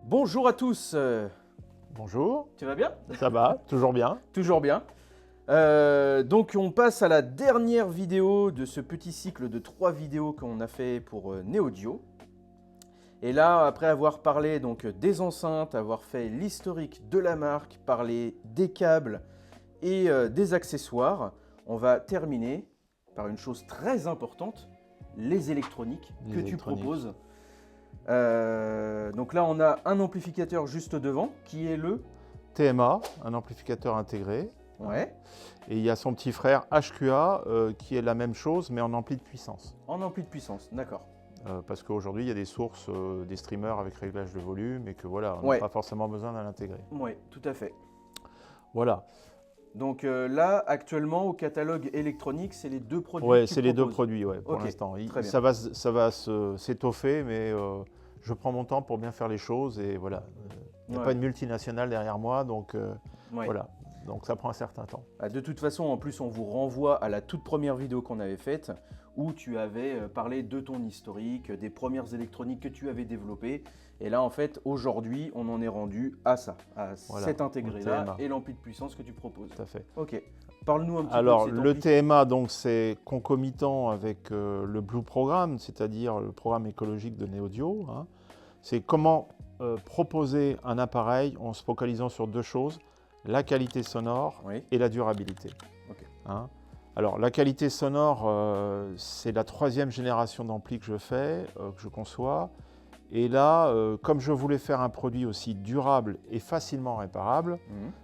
Bonjour à tous, Bonjour, tu vas bien? ça va, toujours bien. Toujours bien. Donc on passe à la dernière vidéo de ce petit cycle de 3 vidéos qu'on a fait pour Neodio. Et là, après avoir parlé donc des enceintes, avoir fait l'historique de la marque, parlé des câbles et des accessoires, on va terminer par une chose très importante, les électroniques que tu proposes. Donc là, on a un amplificateur juste devant qui est le... TMA, un amplificateur intégré. Ouais, Et il y a son petit frère HQA qui est la même chose mais en ampli de puissance. en ampli de puissance, d'accord. Parce qu'aujourd'hui il y a des sources, des streamers avec réglage de volume et que voilà, on Ouais. n'a pas forcément besoin d'en intégrer. Oui, tout à fait. Voilà. Donc là, actuellement, au catalogue électronique, c'est les deux produits Ouais, que tu c'est les deux proposes. produits pour Ok, l'instant. très bien. Ça va s'étoffer, mais je prends mon temps pour bien faire les choses et voilà. Il n'y a Ouais. pas une multinationale derrière moi, donc Ouais. voilà. Donc ça prend un certain temps. Ah, de toute façon, en plus, on vous renvoie à la toute première vidéo qu'on avait faite où tu avais parlé de ton historique, des premières électroniques que tu avais développées. Et là, en fait, aujourd'hui, on en est rendu à ça, à Voilà, cet intégré-là au TMA. et l'ampli de puissance que tu proposes. Tout à fait. Ok. Parle-nous un petit Alors, peu de cet le ampli. TMA, donc, c'est concomitant avec le Blue Programme, c'est-à-dire le programme écologique de Neodio. Hein. C'est comment proposer un appareil en se focalisant sur deux choses, la qualité sonore Oui. et la durabilité. Ok. Hein. Alors, la qualité sonore, c'est la troisième génération d'ampli que je fais, que je conçois. Et là, comme je voulais faire un produit aussi durable et facilement réparable,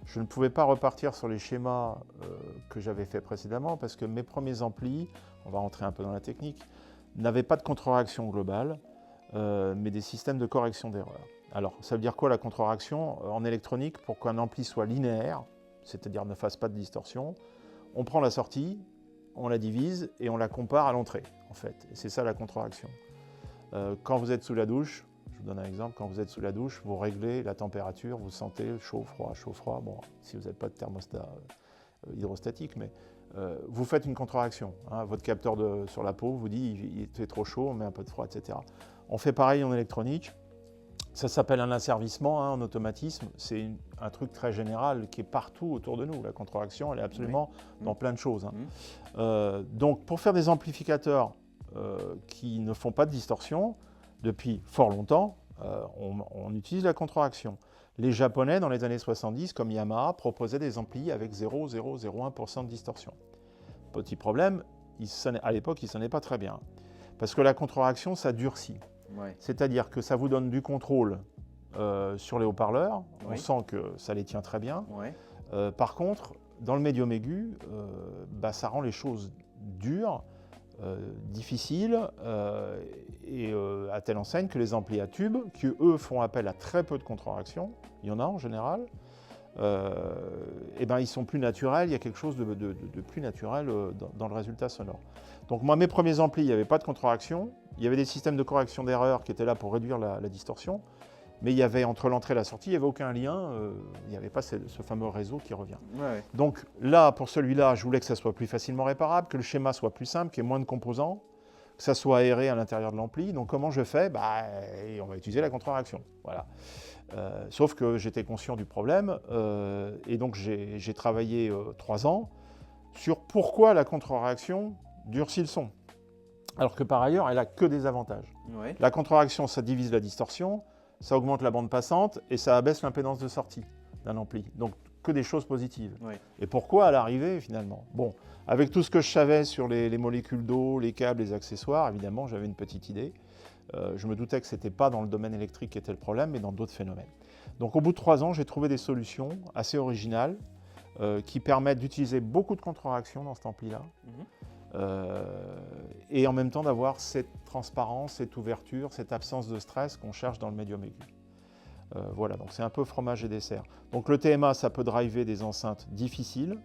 je ne pouvais pas repartir sur les schémas que j'avais fait précédemment parce que mes premiers amplis, on va rentrer un peu dans la technique, n'avaient pas de contre-réaction globale, mais des systèmes de correction d'erreur. Alors, ça veut dire quoi la contre-réaction en électronique? Pour qu'un ampli soit linéaire, c'est-à-dire ne fasse pas de distorsion, on prend la sortie, on la divise et on la compare à l'entrée, en fait. Et c'est ça la contre-réaction. Quand vous êtes sous la douche, je vous donne un exemple, quand vous êtes sous la douche, vous réglez la température, vous sentez chaud, froid. Bon, si vous n'avez pas de thermostat hydrostatique, mais vous faites une contre-réaction. Hein, votre capteur sur la peau vous dit il fait trop chaud, on met un peu de froid, etc. On fait pareil en électronique. Ça s'appelle un asservissement en automatisme. C'est un truc très général qui est partout autour de nous. La contre-réaction, elle est absolument dans plein de choses. Hein. Donc, pour faire des amplificateurs qui ne font pas de distorsion, depuis fort longtemps, on utilise la contre-réaction. Les Japonais, dans les années 70, comme Yamaha, proposaient des amplis avec 0,001% de distorsion. Petit problème, à l'époque, ils ne sonnaient pas très bien. Parce que la contre-réaction, ça durcit. Ouais. C'est-à-dire que ça vous donne du contrôle sur les haut-parleurs. Oui. On sent que ça les tient très bien. Ouais. Par contre, dans le médium aigu, ça rend les choses dures, difficiles, et à telle enseigne que les amplis à tube, qui eux font appel à très peu de contre-réaction, il y en a en général, ils sont plus naturels, il y a quelque chose de plus naturel dans le résultat sonore. Donc moi, mes premiers amplis, il n'y avait pas de contre-réaction, il y avait des systèmes de correction d'erreur qui étaient là pour réduire la distorsion, mais il y avait entre l'entrée et la sortie, il n'y avait aucun lien, il n'y avait pas ce fameux réseau qui revient. Ouais. Donc là, pour celui-là, je voulais que ça soit plus facilement réparable, que le schéma soit plus simple, qu'il y ait moins de composants, que ça soit aéré à l'intérieur de l'ampli. Donc comment je fais? On va utiliser la contre-réaction. Voilà. Sauf que j'étais conscient du problème, et donc j'ai travaillé 3 ans sur pourquoi la contre-réaction durcit le son. Alors que par ailleurs, elle n'a que des avantages. Ouais. La contre-réaction, ça divise la distorsion, ça augmente la bande passante et ça abaisse l'impédance de sortie d'un ampli. Donc que des choses positives. Ouais. Et pourquoi à l'arrivée finalement? Bon, avec tout ce que je savais sur les molécules d'eau, les câbles, les accessoires, évidemment j'avais une petite idée. Je me doutais que ce n'était pas dans le domaine électrique qui était le problème, mais dans d'autres phénomènes. Donc au bout de 3 ans, j'ai trouvé des solutions assez originales qui permettent d'utiliser beaucoup de contre-réaction dans cet ampli-là. Et en même temps d'avoir cette transparence, cette ouverture, cette absence de stress qu'on cherche dans le médium aigu. Voilà, donc c'est un peu fromage et dessert. Donc le TMA, ça peut driver des enceintes difficiles.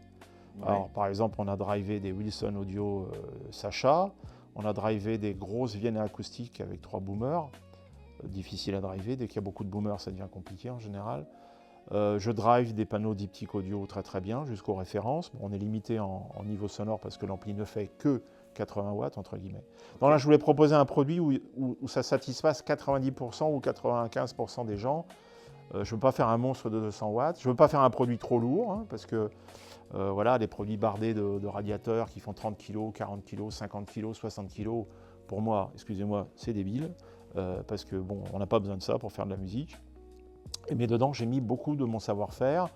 Ouais. Alors par exemple, on a drivé des Wilson Audio Sacha, on a drivé des grosses Vienna acoustiques avec 3 boomers, difficiles à driver. Dès qu'il y a beaucoup de boomers, ça devient compliqué en général. Je drive des panneaux diptyques audio très très bien jusqu'aux références. Bon, on est limité en niveau sonore parce que l'ampli ne fait que 80 watts, entre guillemets. Donc là, je voulais proposer un produit où ça satisfasse 90% ou 95% des gens. Je ne veux pas faire un monstre de 200 watts. Je ne veux pas faire un produit trop lourd, hein, parce que voilà, des produits bardés de radiateurs qui font 30 kg, 40 kg, 50 kg, 60 kg, pour moi, excusez-moi, c'est débile, parce que bon, on n'a pas besoin de ça pour faire de la musique. Mais dedans, j'ai mis beaucoup de mon savoir-faire.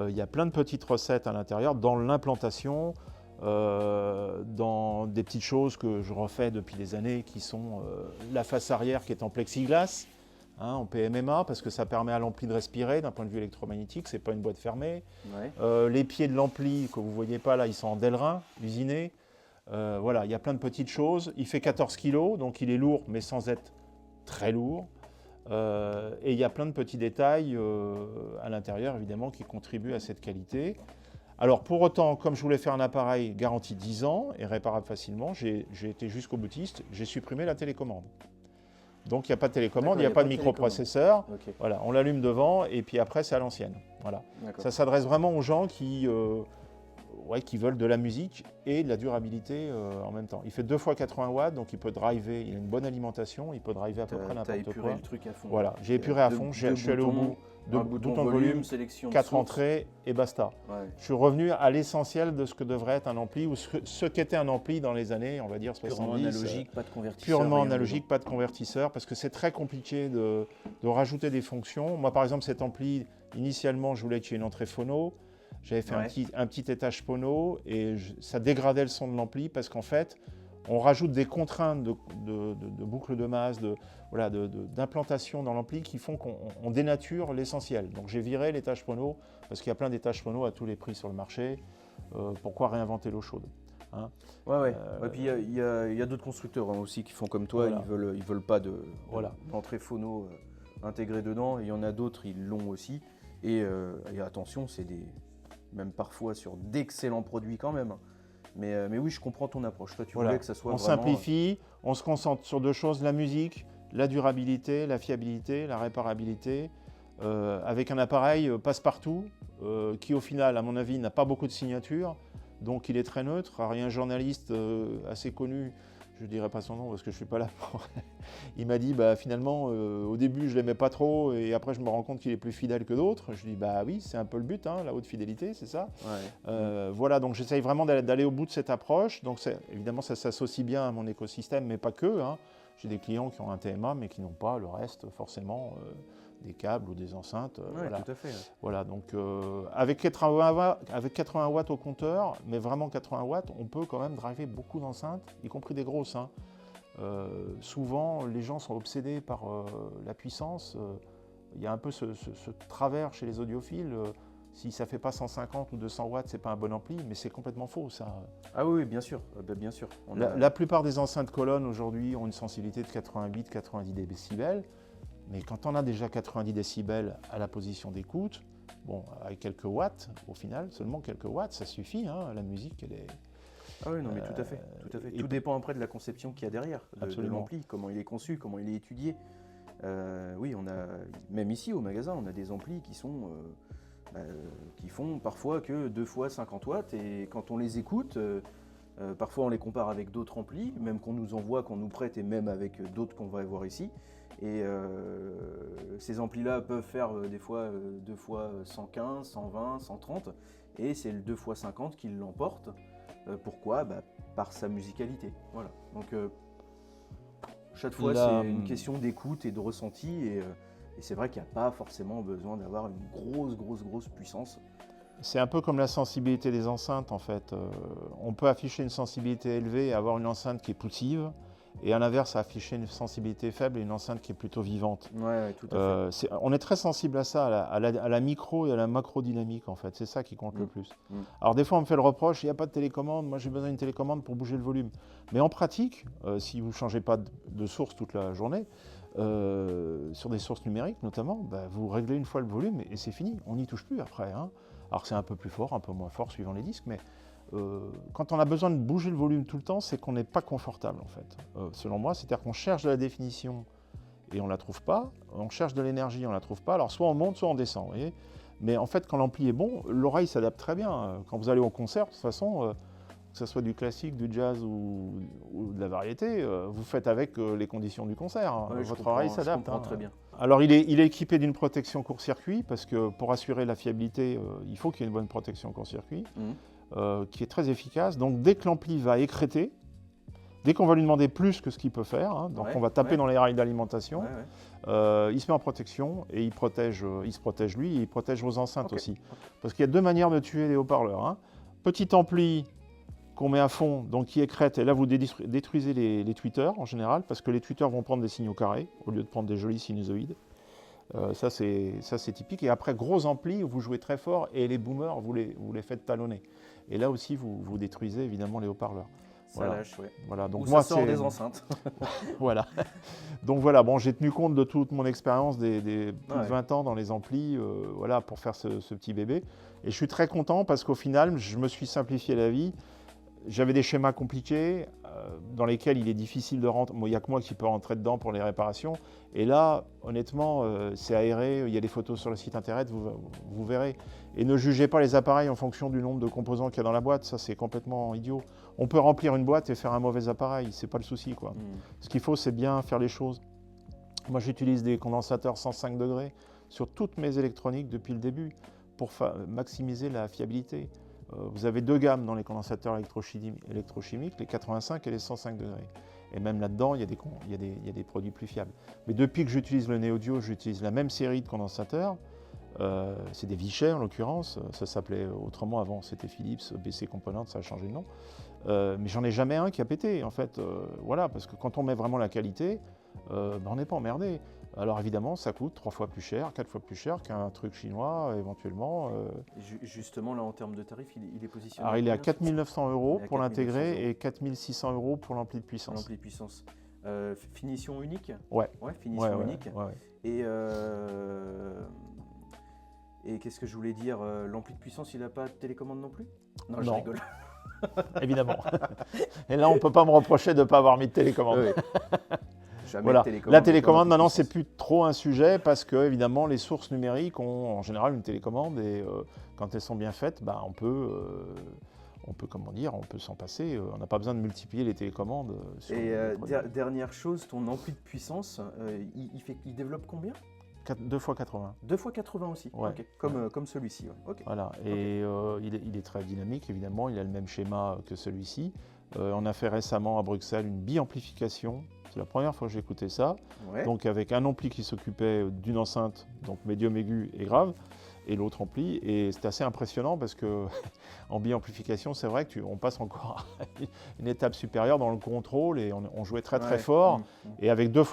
Il y a plein de petites recettes à l'intérieur, dans l'implantation, dans des petites choses que je refais depuis des années, qui sont la face arrière qui est en plexiglas, hein, en PMMA, parce que ça permet à l'ampli de respirer d'un point de vue électromagnétique, c'est pas une boîte fermée. Ouais. Les pieds de l'ampli, que vous ne voyez pas là, ils sont en Delrin, usinés. Voilà, il y a plein de petites choses. Il fait 14 kg, donc il est lourd, mais sans être très lourd. Et il y a plein de petits détails à l'intérieur, évidemment, qui contribuent à cette qualité. Alors, pour autant, comme je voulais faire un appareil garanti 10 ans et réparable facilement, j'ai été jusqu'au boutiste, j'ai supprimé la télécommande. Donc, il n'y a pas de télécommande, il n'y a pas de microprocesseur. Okay. Voilà, on l'allume devant et puis après, c'est à l'ancienne. Voilà. Ça s'adresse vraiment aux gens qui veulent de la musique et de la durabilité en même temps. Il fait 2 fois 80 watts, donc il peut driver, il a une bonne alimentation, il peut driver à peu près n'importe quoi. Tu as épuré le truc à fond. Voilà, j'ai épuré à fond, je suis allé au bout. Bouton volume, sélection 4 entrées et basta. Ouais. Je suis revenu à l'essentiel de ce que devrait être un ampli, ou ce qu'était un ampli dans les années, on va dire 70. Purement analogique, pas de convertisseur. Purement analogique, pas de convertisseur, parce que c'est très compliqué de rajouter des fonctions. Moi, par exemple, cet ampli, initialement, je voulais qu'il y ait une entrée phono. J'avais fait un petit étage phono et ça dégradait le son de l'ampli parce qu'en fait, on rajoute des contraintes de boucle de masse, d'implantation dans l'ampli qui font qu'on dénature l'essentiel. Donc j'ai viré l'étage phono parce qu'il y a plein d'étages phono à tous les prix sur le marché. Pourquoi réinventer l'eau chaude, hein? Et puis il y a d'autres constructeurs aussi qui font comme toi, ils veulent pas d'entrée phono intégrée dedans. Il y en a d'autres, ils l'ont aussi. Et attention, c'est même parfois sur d'excellents produits quand même. Mais oui, je comprends ton approche. Toi, tu voulais que ça soit vraiment... simplifie, on se concentre sur 2 choses, la musique, la durabilité, la fiabilité, la réparabilité, avec un appareil passe-partout, qui au final, à mon avis, n'a pas beaucoup de signatures, donc il est très neutre. Alors, il y a un journaliste assez connu, je ne dirai pas son nom parce que je ne suis pas là pour... Il m'a dit, finalement, au début, je ne l'aimais pas trop, et après, je me rends compte qu'il est plus fidèle que d'autres. Je lui dis, oui, c'est un peu le but, hein, la haute fidélité, c'est ça. Voilà, donc j'essaye vraiment d'aller au bout de cette approche. Donc, évidemment, ça s'associe bien à mon écosystème, mais pas que, hein. J'ai des clients qui ont un TMA, mais qui n'ont pas le reste, forcément, des câbles ou des enceintes. Voilà. Tout à fait. Voilà, donc avec 80 watts au compteur, mais vraiment 80 watts, on peut quand même driver beaucoup d'enceintes, y compris des grosses, hein. Souvent, les gens sont obsédés par la puissance. Il y a un peu ce travers chez les audiophiles. Si ça ne fait pas 150 ou 200 watts, ce n'est pas un bon ampli, mais c'est complètement faux, ça. Ah oui, bien sûr. Bien sûr. La plupart des enceintes colonnes aujourd'hui ont une sensibilité de 88-90 décibels. Mais quand on a déjà 90 décibels à la position d'écoute, bon, avec quelques watts, au final, seulement quelques watts, ça suffit, hein, la musique, elle est... Ah oui, non, mais tout à fait. Tout dépend après de la conception qu'il y a derrière, de l'ampli, comment il est conçu, comment il est étudié. Oui, on a, même ici au magasin, on a des amplis qui sont... qui font parfois que 2 fois 50 watts, et quand on les écoute, parfois on les compare avec d'autres amplis, même qu'on nous envoie, qu'on nous prête, et même avec d'autres qu'on va voir ici. Et ces amplis-là peuvent faire des fois 2 fois 115, 120, 130, et c'est le 2 fois 50 qui l'emporte. Pourquoi ? Par sa musicalité. Voilà. Donc chaque fois, c'est une question d'écoute et de ressenti, et c'est vrai qu'il n'y a pas forcément besoin d'avoir une grosse puissance. C'est un peu comme la sensibilité des enceintes, en fait. On peut afficher une sensibilité élevée et avoir une enceinte qui est poussive, et à l'inverse, afficher une sensibilité faible et une enceinte qui est plutôt vivante. Ouais, tout à fait. On est très sensible à ça, à la micro et à la macro dynamique, en fait. C'est ça qui compte le plus. Alors des fois, on me fait le reproche, il n'y a pas de télécommande, moi j'ai besoin d'une télécommande pour bouger le volume. Mais en pratique, si vous ne changez pas de source toute la journée, sur des sources numériques notamment, vous réglez une fois le volume et c'est fini. On n'y touche plus après, hein. Alors c'est un peu plus fort, un peu moins fort suivant les disques, mais quand on a besoin de bouger le volume tout le temps, c'est qu'on n'est pas confortable, en fait. Selon moi, c'est-à-dire qu'on cherche de la définition et on ne la trouve pas, on cherche de l'énergie, on ne la trouve pas, alors soit on monte, soit on descend, vous voyez. Mais en fait, quand l'ampli est bon, l'oreille s'adapte très bien. Quand vous allez au concert, de toute façon, que ce soit du classique, du jazz ou de la variété, vous faites avec les conditions du concert. Hein. Ouais, Votre oreille s'adapte. Je comprends très bien. Alors il est équipé d'une protection court-circuit, parce que pour assurer la fiabilité, il faut qu'il y ait une bonne protection court-circuit, qui est très efficace. Donc dès que l'ampli va écréter, dès qu'on va lui demander plus que ce qu'il peut faire, hein, donc on va taper dans les rails d'alimentation, il se met en protection et il se protège lui et il protège vos enceintes aussi. Parce qu'il y a deux manières de tuer les haut-parleurs. Hein. Petit ampli qu'on met à fond, donc qui écrète, et là vous détruisez les tweeters en général, parce que les tweeters vont prendre des signaux carrés au lieu de prendre des jolis sinusoïdes. Ça c'est typique. Et après, gros ampli, vous jouez très fort et les boomers, vous les faites talonner. Et là aussi, vous détruisez évidemment les haut-parleurs. Ça lâche, oui. Voilà. Donc ou moi, ça sort des enceintes. Voilà. Donc voilà, bon, j'ai tenu compte de toute mon expérience des plus de 20 ans dans les amplis, voilà, pour faire ce petit bébé. Et je suis très content parce qu'au final, je me suis simplifié la vie. J'avais des schémas compliqués dans lesquels il est difficile de rentrer. Bon, il n'y a que moi qui peux rentrer dedans pour les réparations. Et là, honnêtement, c'est aéré. Il y a des photos sur le site internet, vous verrez. Et ne jugez pas les appareils en fonction du nombre de composants qu'il y a dans la boîte. Ça, c'est complètement idiot. On peut remplir une boîte et faire un mauvais appareil. C'est pas le souci, quoi. Ce qu'il faut, c'est bien faire les choses. Moi, j'utilise des condensateurs 105 degrés sur toutes mes électroniques depuis le début pour maximiser la fiabilité. Vous avez deux gammes dans les condensateurs électrochimiques, les 85 et les 105 degrés. Et même là-dedans, il y a des produits plus fiables. Mais depuis que j'utilise le Neodio, j'utilise la même série de condensateurs. C'est des Vichy en l'occurrence. Ça s'appelait autrement avant, c'était Philips, BC Components, ça a changé de nom. Mais j'en ai jamais un qui a pété, en fait. Voilà, parce que quand on met vraiment la qualité, on n'est pas emmerdé. Alors évidemment, ça coûte 3 fois plus cher, 4 fois plus cher qu'un truc chinois, éventuellement. Justement, là, en termes de tarifs, il est positionné. Alors il est à 4 900 € pour l'intégrer et 4 600 € pour l'ampli de puissance. L'ampli de puissance. Finition unique. Ouais. Ouais, finition unique. Ouais. Et qu'est-ce que je voulais dire, l'ampli de puissance, il n'a pas de télécommande non plus? Non, je Non. rigole. Évidemment. Et là, on ne peut pas me reprocher de ne pas avoir mis de télécommande. Voilà. La télécommande, maintenant, c'est plus trop un sujet parce que, évidemment, les sources numériques ont en général une télécommande et quand elles sont bien faites, on peut s'en passer. On n'a pas besoin de multiplier les télécommandes. Dernière chose, ton ampli de puissance, il développe combien? 2 x 80. 2 x 80 aussi, ouais. Okay. Comme celui-ci. Ouais. Okay. Voilà. Et il est très dynamique, évidemment, il a le même schéma que celui-ci. On a fait récemment à Bruxelles une bi-amplification. C'est la première fois que j'ai écouté ça. Ouais. Donc avec un ampli qui s'occupait d'une enceinte, donc médium aigu et grave, et l'autre ampli. Et c'était assez impressionnant parce que en bi-amplification, c'est vrai qu'on passe encore une étape supérieure dans le contrôle et on jouait très fort. Et avec 4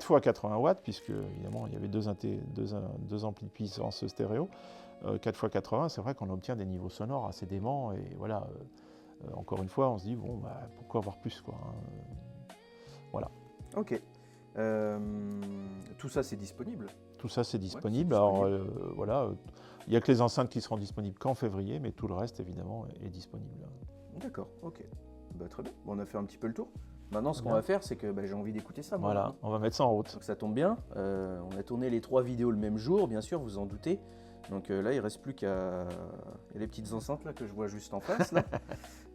fois 80 watts, puisque évidemment il y avait deux amplis de puissance stéréo, 4 fois 80, c'est vrai qu'on obtient des niveaux sonores assez déments. Et voilà, encore une fois, on se dit, bon, pourquoi avoir plus, quoi, hein. Voilà. Ok. Tout ça, c'est disponible? Tout ça, c'est disponible. Alors, voilà, il n'y a que les enceintes qui seront disponibles qu'en février, mais tout le reste, évidemment, est disponible. D'accord, ok. Très bien. Bon, on a fait un petit peu le tour. Maintenant, ce qu'on va faire, c'est que j'ai envie d'écouter ça. Voilà, moi. On va mettre ça en route. Donc, ça tombe bien. On a tourné les 3 vidéos le même jour, bien sûr, vous en doutez. Donc là, il ne reste plus qu'à les petites enceintes là, que je vois juste en face. Là.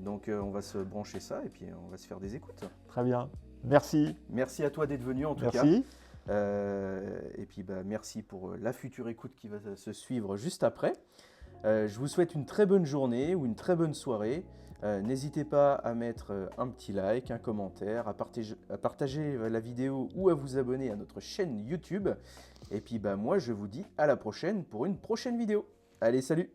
Donc, on va se brancher ça et puis on va se faire des écoutes. Très bien. Merci. Merci à toi d'être venu en tout cas. Merci. Et puis merci pour la future écoute qui va se suivre juste après. Je vous souhaite une très bonne journée ou une très bonne soirée. N'hésitez pas à mettre un petit like, un commentaire, à partager la vidéo ou à vous abonner à notre chaîne YouTube. Et puis moi je vous dis à la prochaine pour une prochaine vidéo. Allez, salut!